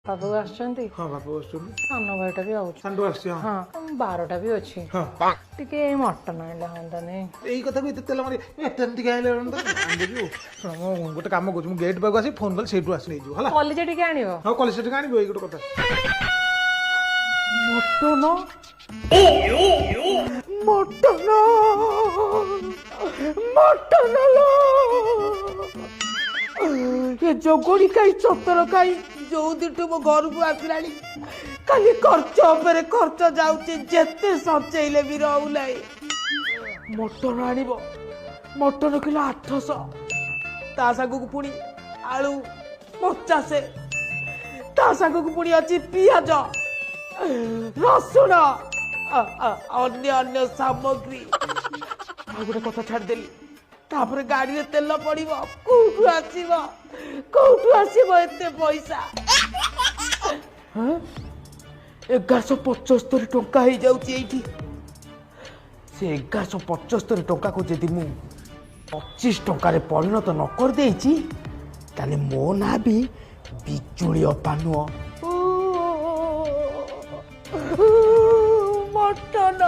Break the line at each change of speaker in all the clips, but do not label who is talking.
बाबू आछंती
हाँ बापू आछंती
सानो भाईटा भी आउछ
सांडू आछी हां
हाँ 12टा भी अछि
हां
टिके मटन आइले हंदाने
एई कथा को तेल मारी एतन टिके आइले आन देबी मो गोटे काम करू मु गेट पाक आसी फोन कर सेटू आसी नै जो हला
कॉलेज टिके आनियो
हां कॉलेज टिके आनी एई गोटे कथा
मटन मटन मटन ये जोगोड़ी काई चतर काई जो दिटु मो घर को आसिलानी खाली खर्च उपरे खर्च जाउची जेते सचेइले भी रहू नाही मटन आनिबो मटन किलो 800 ता सागु को पुणी आलू 50 ता सागु को पुणी अछि पियाज रसुण अन्य अन्य सामग्री आ गोटे कथा छाड़ देली तापर गाड़ी रे तेल पड़िबो कोठु आसीबो एते पैसा हां 1175 टंका हो जाउची एठी से 1175 टंका को जदि मु 25 टंका रे परिणत न कर देइची ताले मो ना भी बिजुली अपानुओ मटन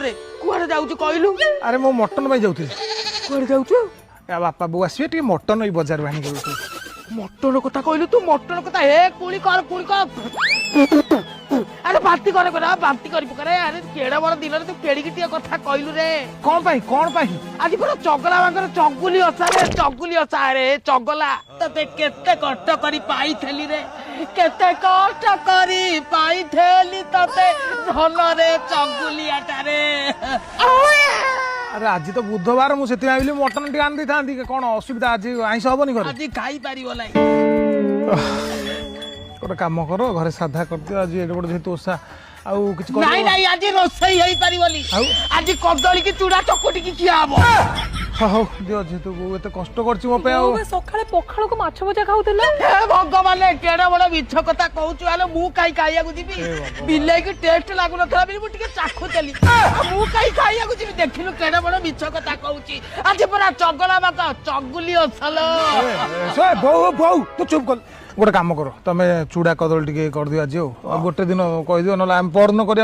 रे कुआरे जाउछु कहलु
अरे मो मटन भाई जाउथि
कुआरे जाउछु
या बापा बो आसीबे टी मटन ई बाजार बानी करू
मटन कथा कहलु तू मटन कथा हे कुली कर अरे बाती करी पकरे अरे केड़ा बड़ दिन रे तू केड़ी किटिया कथा कहलु रे
कोन पाई
आज पूरा चगला बांगर चगुली असा रे चगला तते केते कष्ट करी पाई थेली रे केते कष्ट करी पाई थेली तते धन रे चगुलियाटा रे
अरे आज तो बुधवार मु सेति आइली मटन टी आन दै थांती कोन असुविधा आज आइस होबनी घर
आज खाई पारिबो लाई
गोटे काम कर घरे साधा कर दियो आज एडे गोटे जेतु ओसा आउ किछ कर
नहीं नहीं आज रोसई हेई पारिबोली आज कदली की चूड़ा चकुटी की खिया हबो
हाउ दियो जेतु एते कष्ट करछि मो पे आउ
सखाळे पखाळ को माछ भजा खाउतले हे भगवान केडा बड़ मिछ कथा कहउछु आलो मु काई खाइया को जिबी बिलाई की टेस्ट लागु नथला बिनी मु टिके चाखु देली मु काई खाइया को जिबी देखिलु केडा बड़ मिछ कथा कहउछि आज पूरा चगला बाका चगुली असलो
से बौ तू चुप कर गोटे काम कर तमे चूड़ा कदल टिके कर दियो आज गोटे दिन कह दियो न हम परन करिया